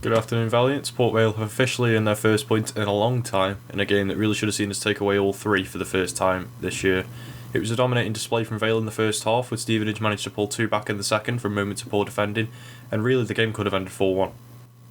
Good afternoon, Valiant. Port Vale have officially earned their first point in a long time in a game that really should have seen us take away all three for the first time this year. It was a dominating display from Vale in the first half, with Stevenage managed to pull two back in the second from moments of poor defending, and really the game could have ended 4-1.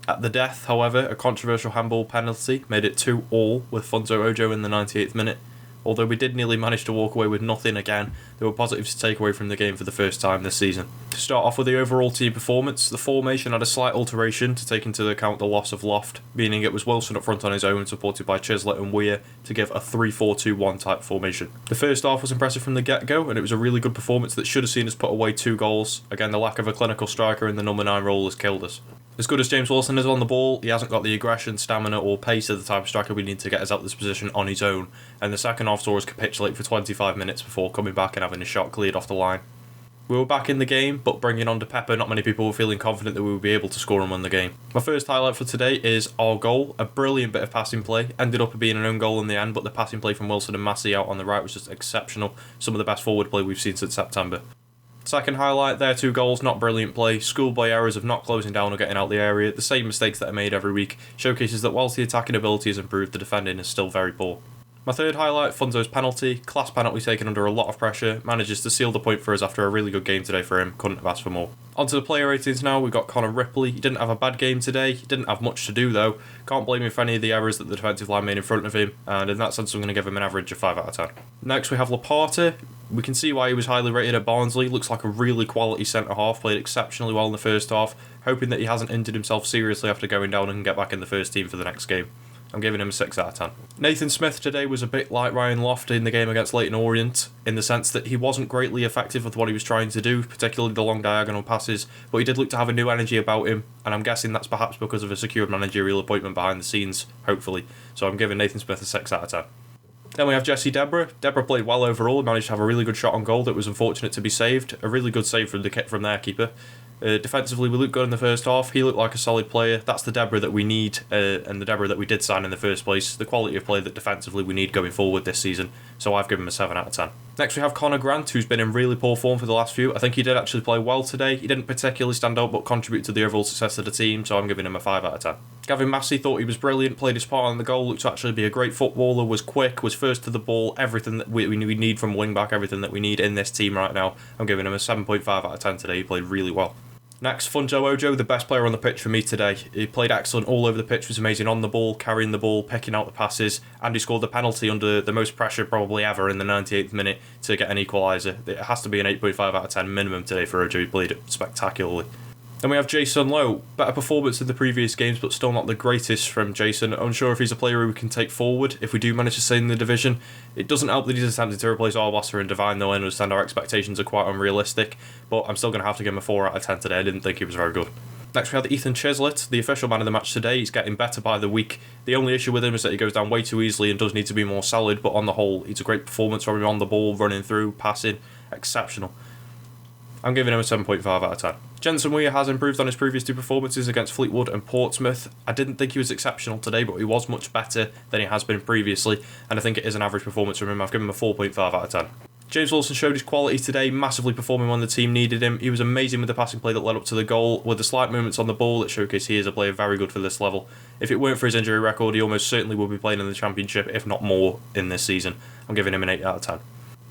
At the death, however, a controversial handball penalty made it 2-2 with FUNSO Ojo in the 98th minute. Although we did nearly manage to walk away with nothing again, there were positives to take away from the game for the first time this season. To start off with the overall team performance, the formation had a slight alteration to take into account the loss of Loft, meaning it was Wilson up front on his own, supported by Chislett and Weir, to give a 3-4-2-1 type formation. The first half was impressive from the get-go, and it was a really good performance that should have seen us put away 2 goals. Again, the lack of a clinical striker in the number 9 role has killed us. As good as James Wilson is on the ball, he hasn't got the aggression, stamina or pace of the type of striker we need to get us out this position on his own, and the second half saw us capitulate for 25 minutes before coming back and having a shot cleared off the line. We were back in the game, but bringing on Pepper, not many people were feeling confident that we would be able to score and win the game. My first highlight for today is our goal, a brilliant bit of passing play, ended up being an own goal in the end, but the passing play from Wilson and Massey out on the right was just exceptional, some of the best forward play we've seen since September. Second highlight, their 2 goals, not brilliant play, schoolboy errors of not closing down or getting out the area, the same mistakes that are made every week, showcases that whilst the attacking ability has improved, the defending is still very poor. My third highlight, Funso's penalty, class penalty taken under a lot of pressure, manages to seal the point for us after a really good game today for him, couldn't have asked for more. On to the player ratings now, we've got Connor Ripley, he didn't have a bad game today, he didn't have much to do though, can't blame him for any of the errors that the defensive line made in front of him, and in that sense I'm going to give him an average of 5 out of 10. Next we have Laporta. We can see why he was highly rated at Barnsley, looks like a really quality centre-half, played exceptionally well in the first half, hoping that he hasn't injured himself seriously after going down and can get back in the first team for the next game. I'm giving him a 6 out of 10. Nathan Smith today was a bit like Ryan Loft in the game against Leyton Orient, in the sense that he wasn't greatly effective with what he was trying to do, particularly the long diagonal passes, but he did look to have a new energy about him, and I'm guessing that's perhaps because of a secured managerial appointment behind the scenes, hopefully, so I'm giving Nathan Smith a 6 out of 10. Then we have Jesse Deborah. Deborah played well overall, managed to have a really good shot on goal that was unfortunate to be saved, a really good save from their keeper. Defensively, we looked good in the first half. He looked like a solid player. That's the Deborah that we need, and the Deborah that we did sign in the first place. The quality of play that defensively we need going forward this season. So I've given him a 7 out of 10. Next we have Connor Grant, who's been in really poor form for the last few. I think he did actually play well today. He didn't particularly stand out, but contribute to the overall success of the team. So I'm giving him a 5 out of 10. Gavin Massey thought he was brilliant, played his part on the goal, looked to actually be a great footballer, was quick, was first to the ball, everything that we need from wing back, everything that we need in this team right now. I'm giving him a 7.5 out of 10 today. He played really well. Next, FUNSO Ojo, the best player on the pitch for me today. He played excellent all over the pitch, was amazing on the ball, carrying the ball, picking out the passes, and he scored the penalty under the most pressure probably ever in the 98th minute to get an equaliser. It has to be an 8.5 out of 10 minimum today for Ojo. He played it spectacularly. Then we have Jason Lowe. Better performance in the previous games, but still not the greatest from Jason. Unsure if he's a player who we can take forward if we do manage to stay in the division. It doesn't help that he's attempting to replace Arblasser and Devine, though I understand our expectations are quite unrealistic, but I'm still going to have to give him a 4 out of 10 today. I didn't think he was very good. Next we have Ethan Chislett, the official man of the match today. He's getting better by the week. The only issue with him is that he goes down way too easily and does need to be more solid, but on the whole, it's a great performance from him on the ball, running through, passing, exceptional. I'm giving him a 7.5 out of 10. Jensen Weir has improved on his previous 2 performances against Fleetwood and Portsmouth. I didn't think he was exceptional today, but he was much better than he has been previously, and I think it is an average performance from him. I've given him a 4.5 out of 10. James Wilson showed his quality today, massively performing when the team needed him. He was amazing with the passing play that led up to the goal, with the slight movements on the ball that showcase he is a player very good for this level. If it weren't for his injury record, he almost certainly would be playing in the Championship, if not more, in this season. I'm giving him an 8 out of 10.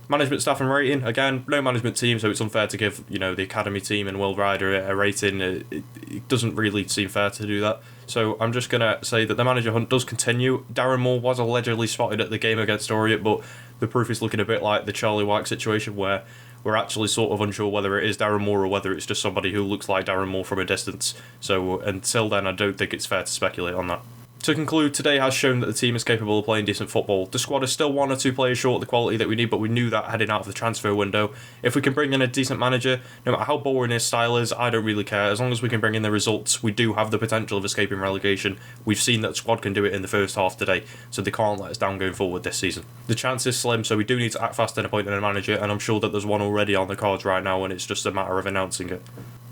Management staff and rating, again, no management team, so it's unfair to give, the academy team and Will Ryder a rating. It doesn't really seem fair to do that. So I'm just going to say that the manager hunt does continue. Darren Moore was allegedly spotted at the game against Orient, but the proof is looking a bit like the Charlie White situation, where we're actually sort of unsure whether it is Darren Moore or whether it's just somebody who looks like Darren Moore from a distance. So until then, I don't think it's fair to speculate on that. To conclude, today has shown that the team is capable of playing decent football. The squad is still 1 or 2 players short of the quality that we need, but we knew that heading out of the transfer window. If we can bring in a decent manager, no matter how boring his style is, I don't really care. As long as we can bring in the results, we do have the potential of escaping relegation. We've seen that the squad can do it in the first half today, so they can't let us down going forward this season. The chance is slim, so we do need to act fast in appointing a manager, and I'm sure that there's one already on the cards right now, and it's just a matter of announcing it.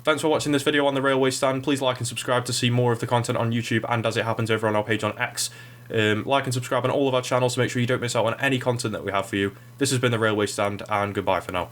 Thanks for watching this video on the Railway Stand. Please like and subscribe to see more of the content on YouTube and as it happens over on our page on X. Like and subscribe on all of our channels to make sure you don't miss out on any content that we have for you. This has been the Railway Stand, and goodbye for now.